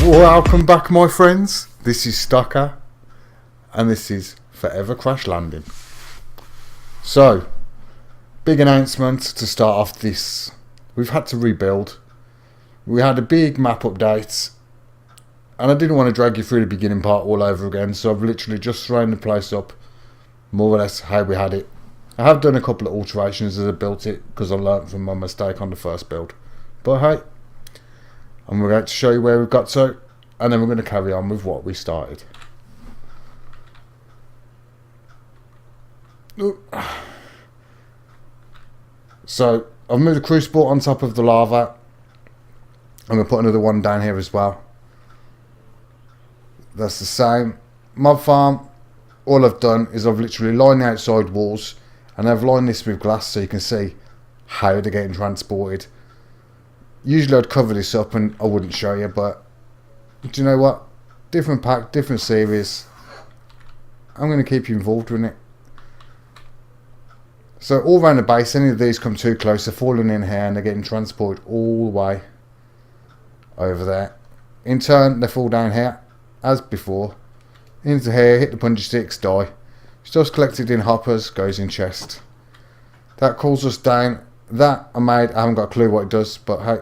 Welcome back, my friends. This is Stucker, and this is Forever Crash Landing. So, big announcement to start off this. We've had to rebuild. We had a big map update, and I didn't want to drag you through the beginning part all over again, so I've literally just thrown the place up more or less how we had it. I have done a couple of alterations as I built it, because I learnt from my mistake on the first build. But hey, and we're going to show you where we've got to, and then we're going to carry on with what we started. So I've moved a crucible on top of the lava. I'm going to put another one down here as well. That's the same. Mob farm, all I've done is I've literally lined the outside walls, and I've lined this with glass so you can see how they're getting transported. Usually I'd cover this up and I wouldn't show you, but do you know what? Different pack, different series. I'm going to keep you involved with it. So all around the base, any of these come too close, they're falling in here and they're getting transported all the way over there. In turn, they fall down here, as before. Into here, hit the punchy sticks, die. Stuff's collected in hoppers, goes in chest. That calls us down. That I made, I haven't got a clue what it does, but hey,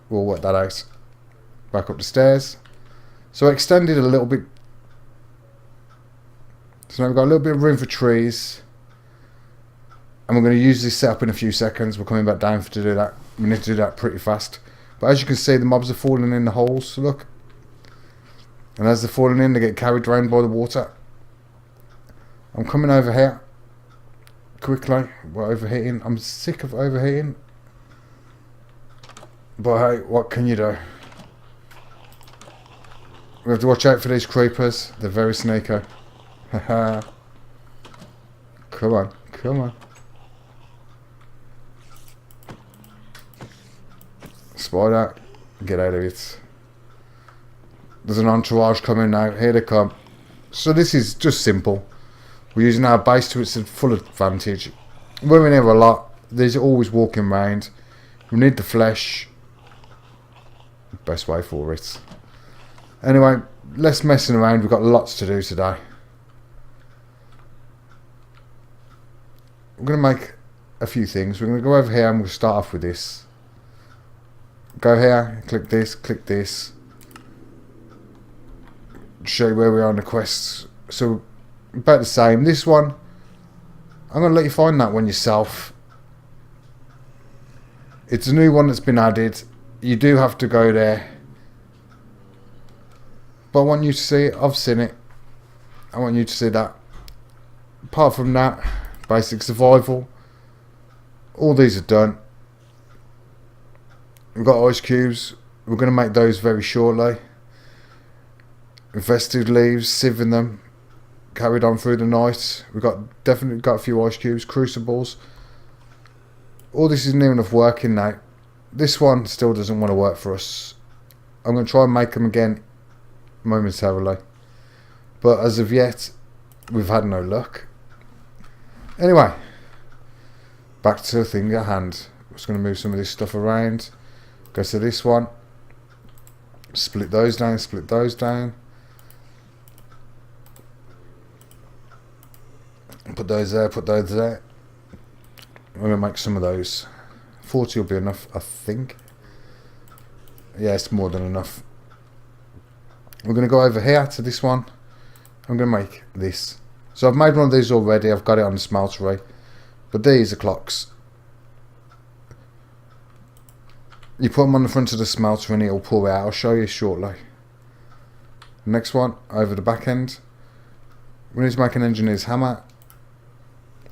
we'll work that out. Back up the stairs. So I extended a little bit. So now we've got a little bit of room for trees. And we're going to use this setup in a few seconds. We're coming back down to do that. We need to do that pretty fast. But as you can see, the mobs are falling in the holes, look. And as they're falling in, they get carried around by the water. I'm coming over here. Quickly, we're overheating. I'm sick of overheating. But hey, what can you do? We have to watch out for these creepers. They're very sneaky. Haha. Come on, come on. Spider, get out of it. There's an entourage coming now. Here they come. So this is just simple. We're using our base to its full advantage. We're in here a lot. There's always walking around. We need the flesh. Best way for it. Anyway, less messing around. We've got lots to do today. We're going to make a few things. We're going to go over here and we'll start off with this. Go here, click this. Show you where we are on the quests. So, about the same. This one, I'm going to let you find that one yourself. It's a new one that's been added. You do have to go there. But I want you to see it. I've seen it. I want you to see that. Apart from that, basic survival. All these are done. We've got ice cubes. We're going to make those very shortly. Infested leaves, sieving them. Carried on through the night. We've definitely got a few ice cubes, crucibles. All this is near enough working now. This one still doesn't want to work for us. I'm going to try and make them again momentarily. But as of yet, we've had no luck. Anyway, back to the thing at hand. I'm just going to move some of this stuff around. Go to this one. Split those down, split those down. Put those there, put those there. I'm going to make some of those. 40 will be enough, I think. Yeah, it's more than enough. We're going to go over here to this one. I'm going to make this. So I've made one of these already. I've got it on the smeltery. But these are clocks. You put them on the front of the smelter and it'll pour out. I'll show you shortly. Next one, over the back end. We need to make an engineer's hammer.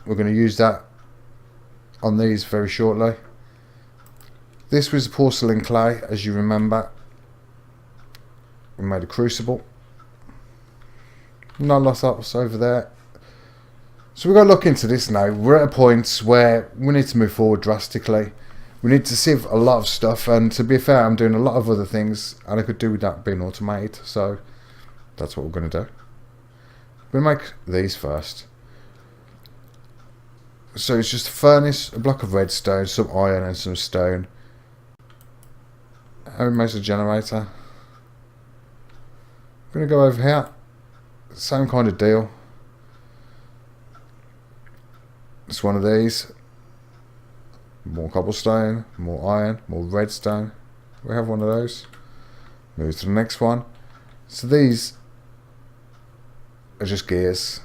We're going to use that on these very shortly. This was porcelain clay, as you remember. We made a crucible. Not a lot else over there. So we've got to look into this now. We're at a point where we need to move forward drastically. We need to sieve a lot of stuff, and to be fair, I'm doing a lot of other things, and I could do with that being automated, so that's what we're going to do. We're going to make these first. So it's just a furnace, a block of redstone, some iron and some stone. And we make a generator. We're going to go over here. Same kind of deal. It's one of these. More cobblestone, more iron, more redstone. We have one of those. Move to the next one. So these are just gears.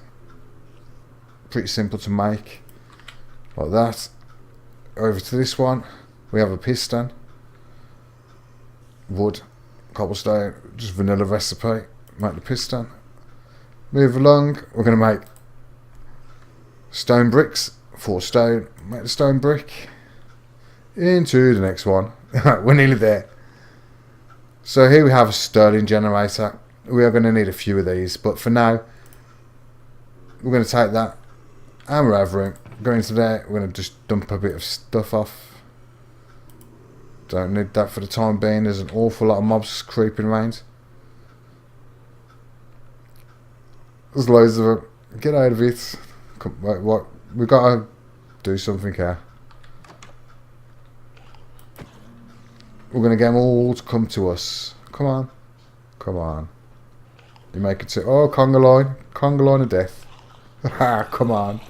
Pretty simple to make. Like that. Over to this one. We have a piston. Wood, cobblestone, just vanilla recipe. Make the piston. Move along. We're going to make stone bricks. 4 stone. Make the stone brick. Into the next one. We're nearly there. So here we have a Stirling generator. We are going to need a few of these, but for now we're going to take that and we're over it. Go into there. We're going to just dump a bit of stuff off. Don't need that for the time being. There's an awful lot of mobs creeping around. There's loads of them. Get out of it. Come, wait, what? We've got to do something here. We're going to get them all to come to us. Come on. Come on. You make it to... Oh, conga line. Conga line of death. Come on.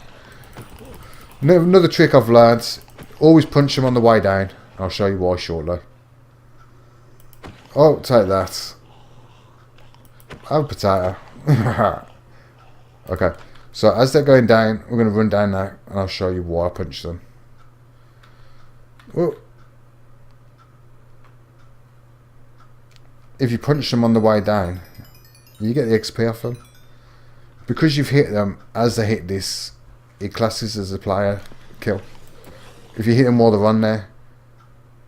Another trick I've learned. Always punch them on the way down. I'll show you why shortly. Oh, take that. Have a potato. Okay. So as they're going down, we're going to run down now. And I'll show you why I punched them. Oh. If you punch them on the way down, you get the XP off them. Because you've hit them as they hit this, it classes as a player kill. If you hit them while they're on there,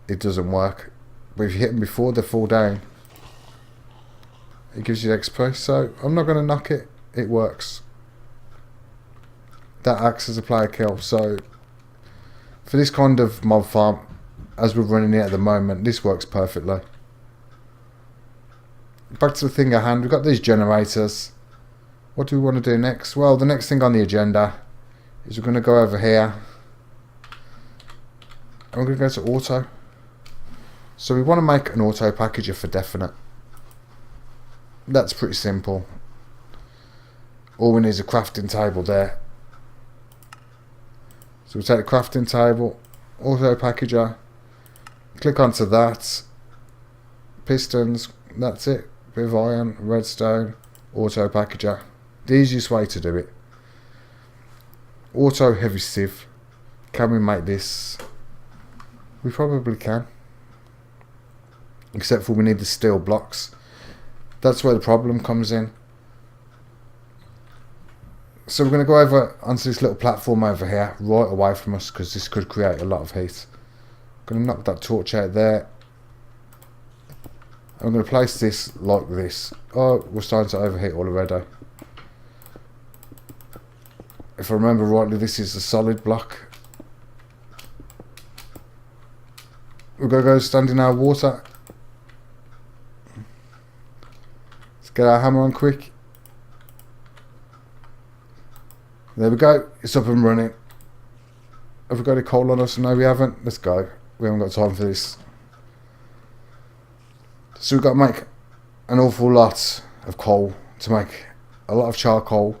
it doesn't work. But if you hit them before they fall down, it gives you the XP. So I'm not going to knock it. It works. That acts as a player kill. So for this kind of mob farm, as we're running it at the moment, this works perfectly. Back to the thing at hand, we've got these generators. What do we want to do next? Well, the next thing on the agenda is we're going to go over here. And we're going to go to auto. So we want to make an auto packager for definite. That's pretty simple. All we need is a crafting table there. So we take the crafting table, auto packager, click onto that, pistons, that's it. Bit of iron, redstone, auto packager. The easiest way to do it. Auto heavy sieve. Can we make this? We probably can. Except for we need the steel blocks. That's where the problem comes in. So we're going to go over onto this little platform over here, right away from us, because this could create a lot of heat. I'm going to knock that torch out there. I'm going to place this like this. Oh, we're starting to overheat already. If I remember rightly, this is a solid block. We're going to go stand in our water. Let's get our hammer on quick. There we go. It's up and running. Have we got any coal on us? No, we haven't. Let's go. We haven't got time for this. So we've got to make an awful lot of coal to make a lot of charcoal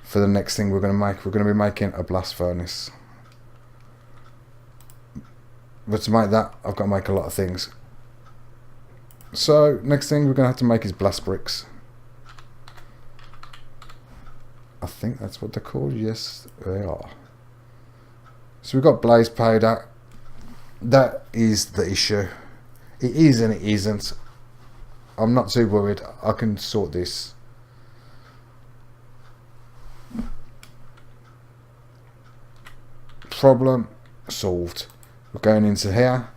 for the next thing we're going to make. We're going to be making a blast furnace. But to make that, I've got to make a lot of things. So next thing we're going to have to make is blast bricks. I think that's what they're called. Yes, they are. So we've got blaze powder. That is the issue. It is and it isn't. I'm not too worried. I can sort this. Problem solved. We're going into here.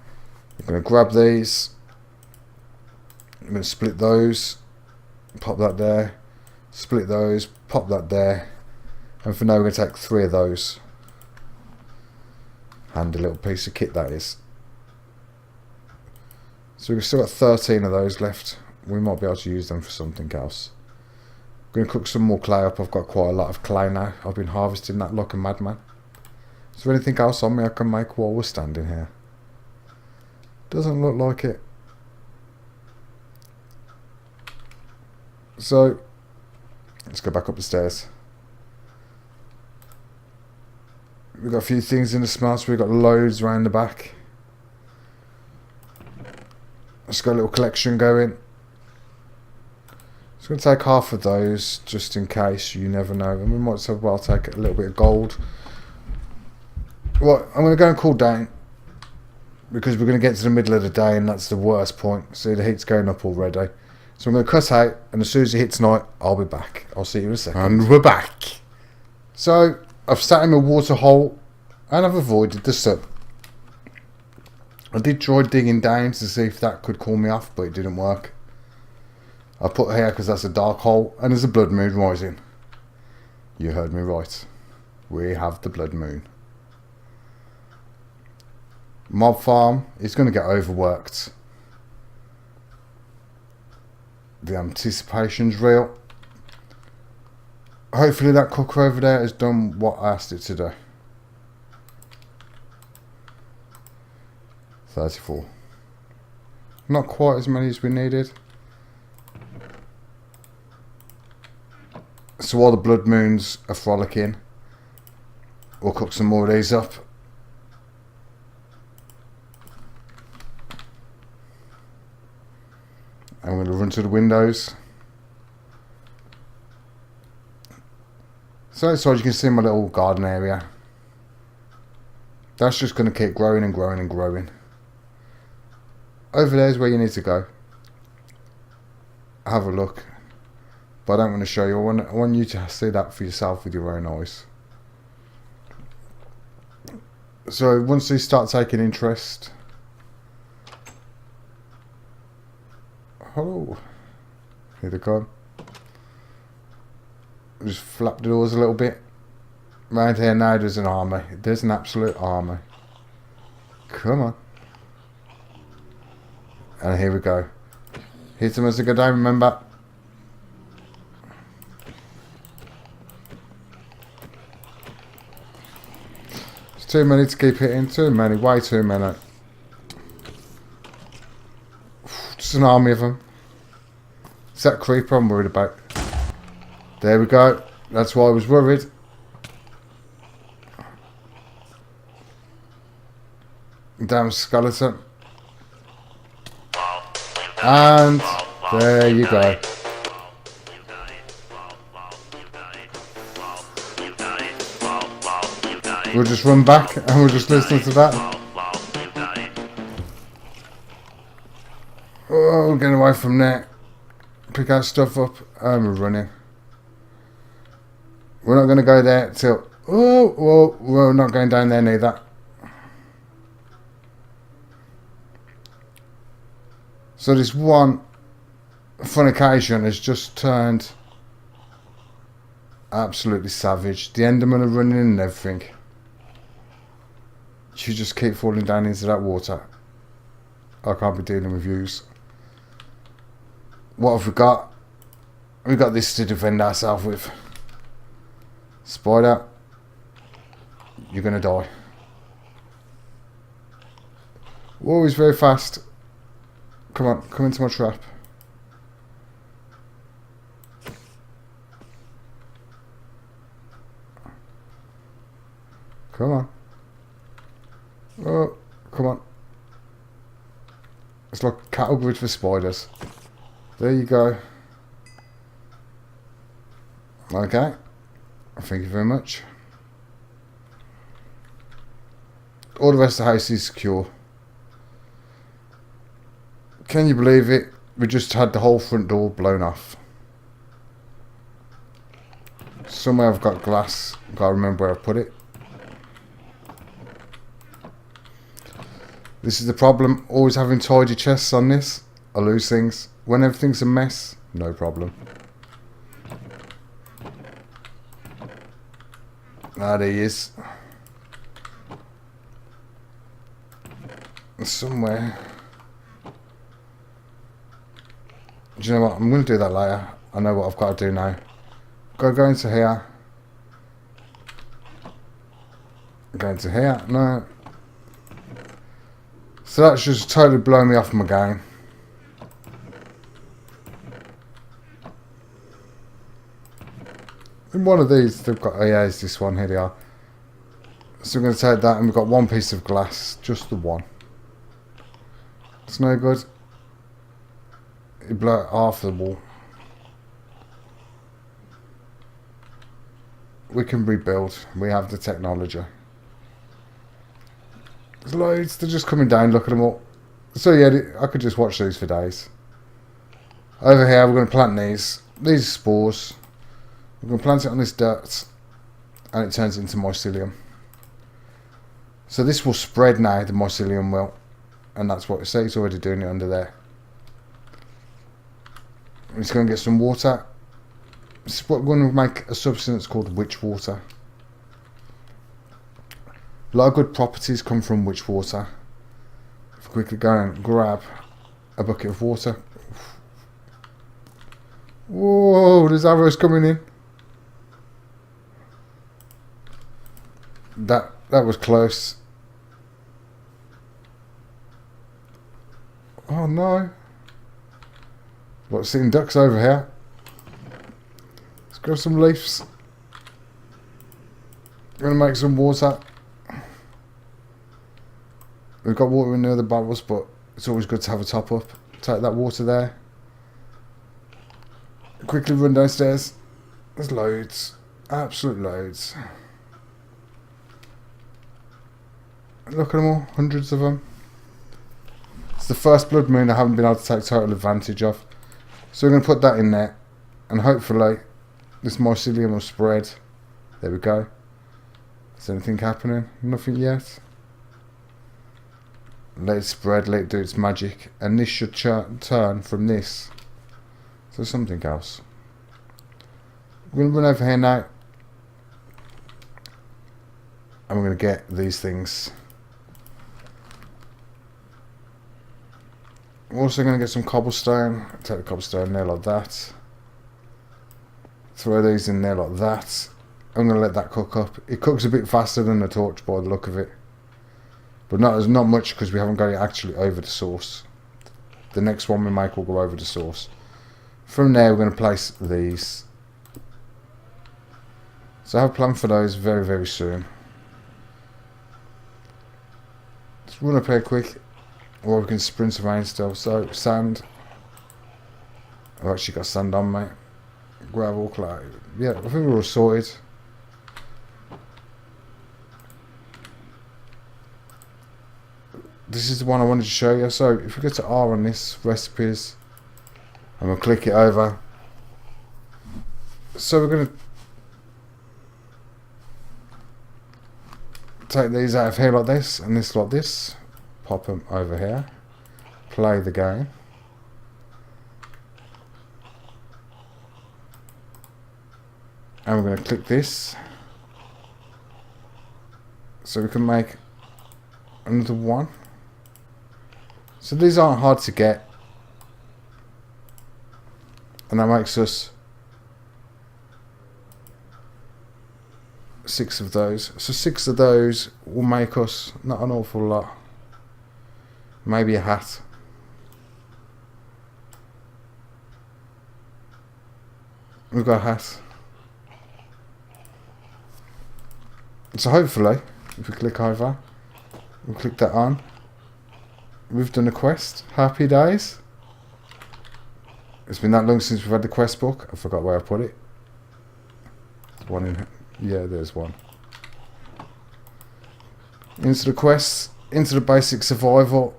We're going to grab these. I'm going to split those. Pop that there. Split those. Pop that there. And for now we're going to take 3 of those. Handy little piece of kit that is. So we've still got 13 of those left. We might be able to use them for something else. I'm going to cook some more clay up. I've got quite a lot of clay now. I've been harvesting that like a madman. Is there anything else on me I can make while we're standing here? Doesn't look like it. So, let's go back up the stairs. We've got a few things in the smelter. We've got loads around the back. Just got a little collection going. Just going to take half of those, just in case. You never know. And we might as well take a little bit of gold. Right, I'm going to go and cool down. Because we're going to get to the middle of the day, and that's the worst point. See, the heat's going up already. So I'm going to cut out, and as soon as it hits night, I'll be back. I'll see you in a second. And we're back. So, I've sat in a water hole, and I've avoided the sun. I did try digging down to see if that could cool me off, but it didn't work. I put here because that's a dark hole, and there's a blood moon rising. You heard me right. We have the blood moon. Mob farm is going to get overworked. The anticipation's real. Hopefully that cooker over there has done what I asked it to do. 34. Not quite as many as we needed. So while the blood moons are frolicking, we'll cook some more of these up. I'm going to run to the windows. So outside you can see my little garden area. That's just going to keep growing and growing and growing. Over there is where you need to go. Have a look. But I don't want to show you. I want you to see that for yourself with your own eyes. So once they start taking interest... Oh, here they come. Just flap the doors a little bit. Right here now there's an army. There's an absolute army. Come on. And here we go. Hit them as a good day, remember. It's too many to keep hitting. Too many. Way too many. Just an army of them. It's that creeper I'm worried about. There we go. That's why I was worried. Damn skeleton. And there you go. We'll just run back and we'll just listen to that. Oh, getting away from there. Pick our stuff up and we're running. We're not going to go there till... Oh, we're not going down there neither. So this one fun occasion has just turned absolutely savage. The Endermen are running and everything. You just keep falling down into that water. I can't be dealing with yous. What have we got? We've got this to defend ourselves with. Spider, you're going to die. Whoa, he's very fast. Come on, come into my trap. Come on. Oh, come on. It's like cattle grid for spiders. There you go. Okay. Thank you very much. All the rest of the house is secure. Can you believe it? We just had the whole front door blown off. Somewhere I've got glass. Gotta remember where I put it. This is the problem. Always having tidy chests on this. I lose things. When everything's a mess, no problem. Ah, there he is. Somewhere. Do you know what? I'm going to do that later. I know what I've got to do now. Go into here. Go into here. No. So that's just totally blown me off my game. In one of these, they've got, oh yeah, it's this one, here they are. So we're going to take that, and we've got one piece of glass, just the one. It's no good. You blow it half the wall. We can rebuild. We have the technology. There's loads. They're just coming down. Look at them all. So yeah, I could just watch these for days. Over here, we're going to plant these. These are spores. We're going to plant it on this dirt, and it turns into mycelium. So this will spread now. The mycelium will, and that's what it says. It's already doing it under there. It's going to get some water. We're going to make a substance called witch water. A lot of good properties come from witch water. If we quickly go and grab a bucket of water. Whoa, there's arrows coming in. That was close. Oh no. What's seeing ducks over here? Let's grab some leaves. I'm going to make some water. We've got water in the other barrels, but it's always good to have a top up. Take that water there. Quickly run downstairs. There's loads. Absolute loads. Look at them all. Hundreds of them. It's the first blood moon I haven't been able to take total advantage of. So we're going to put that in there. And hopefully this mycelium will spread. There we go. Is anything happening? Nothing yet. Let it spread, let it do its magic. And this should turn from this to something else. We're going to run over here now. And we're going to get these things. We're also going to get some cobblestone. Take the cobblestone there like that. Throw these in there like that. I'm going to let that cook up. It cooks a bit faster than the torch by the look of it. But not much because we haven't got it actually over the sauce. The next one we make will go over the sauce. From there we're going to place these. So I have a plan for those very, very soon. Let's run up here quick. Or we can sprint around still. So, sand. I've actually got sand on, mate. Gravel, clay. Yeah, I think we're all sorted. This is the one I wanted to show you. So, if we go to R on this, recipes, and we'll click it over. So, we're going to take these out of here like this, and this like this. Pop them over here. Play the game. And we're going to click this. So we can make another one. So these aren't hard to get. And that makes us 6 of those. So 6 of those will make us not an awful lot. Maybe a hat. We've got a hat. So hopefully, if we click over, we'll click that on. We've done a quest. Happy days. It's been that long since we've had the quest book. I forgot where I put it. One in. Yeah, there's one. Into the quests. Into the basic survival.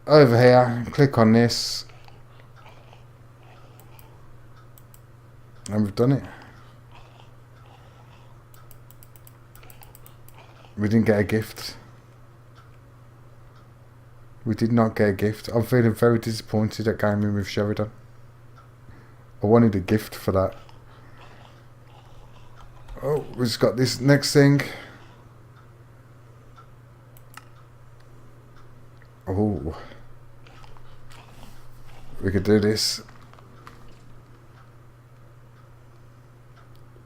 Over here. Click on this. And we've done it. We didn't get a gift. We did not get a gift. I'm feeling very disappointed at gaming with Sheridan. I wanted a gift for that. Oh, we've just got this next thing. Oh. We could do this.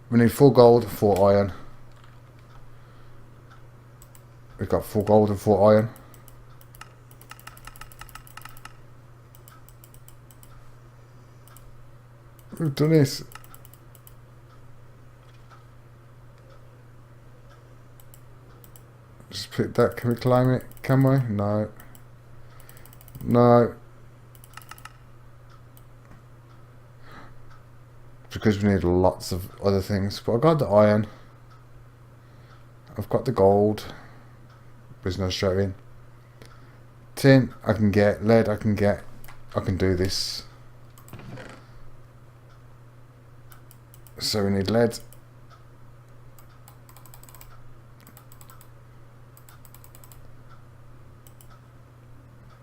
We need 4 gold, 4 iron. We've got 4 gold and 4 iron. We've done this. pick that. Can we claim it? Can we? No. No. Because we need lots of other things. But I've got the iron. I've got the gold. There's no showing. Tin I can get. Lead I can get. I can do this. So we need lead.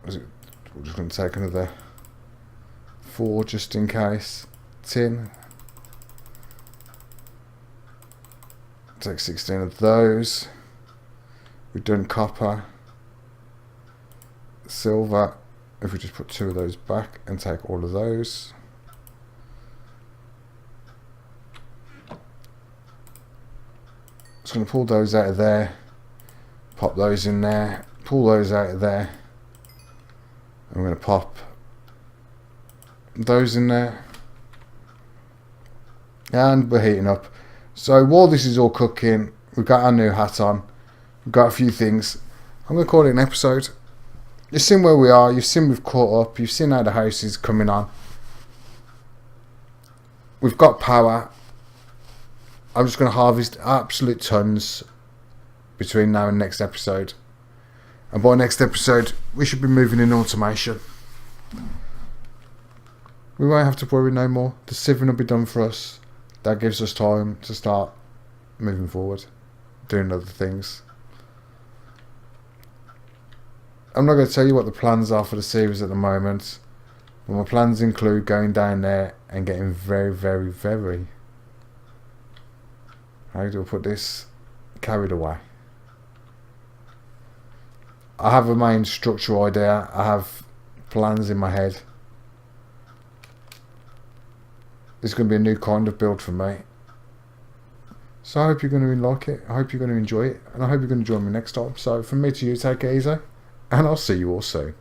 We're just going to take another 4 just in case. Tin. Take 16 of those. We've done copper. Silver. If we just put 2 of those back and take all of those. Just going to pull those out of there. Pop those in there. Pull those out of there. I'm going to pop those in there. And we're heating up. So while this is all cooking, we've got our new hat on. We've got a few things. I'm going to call it an episode. You've seen where we are. You've seen we've caught up. You've seen how the house is coming on. We've got power. I'm just going to harvest absolute tons between now and next episode. And by next episode, we should be moving in automation. We won't have to worry no more. The sieving will be done for us. That gives us time to start moving forward, doing other things. I'm not going to tell you what the plans are for the series at the moment, but my plans include going down there and getting very, very, very, how do I put this, carried away. I have a main structural idea. I have plans in my head. It's going to be a new kind of build for me. So I hope you're going to like it. I hope you're going to enjoy it. And I hope you're going to join me next time. So from me to you, take it easy. And I'll see you all soon.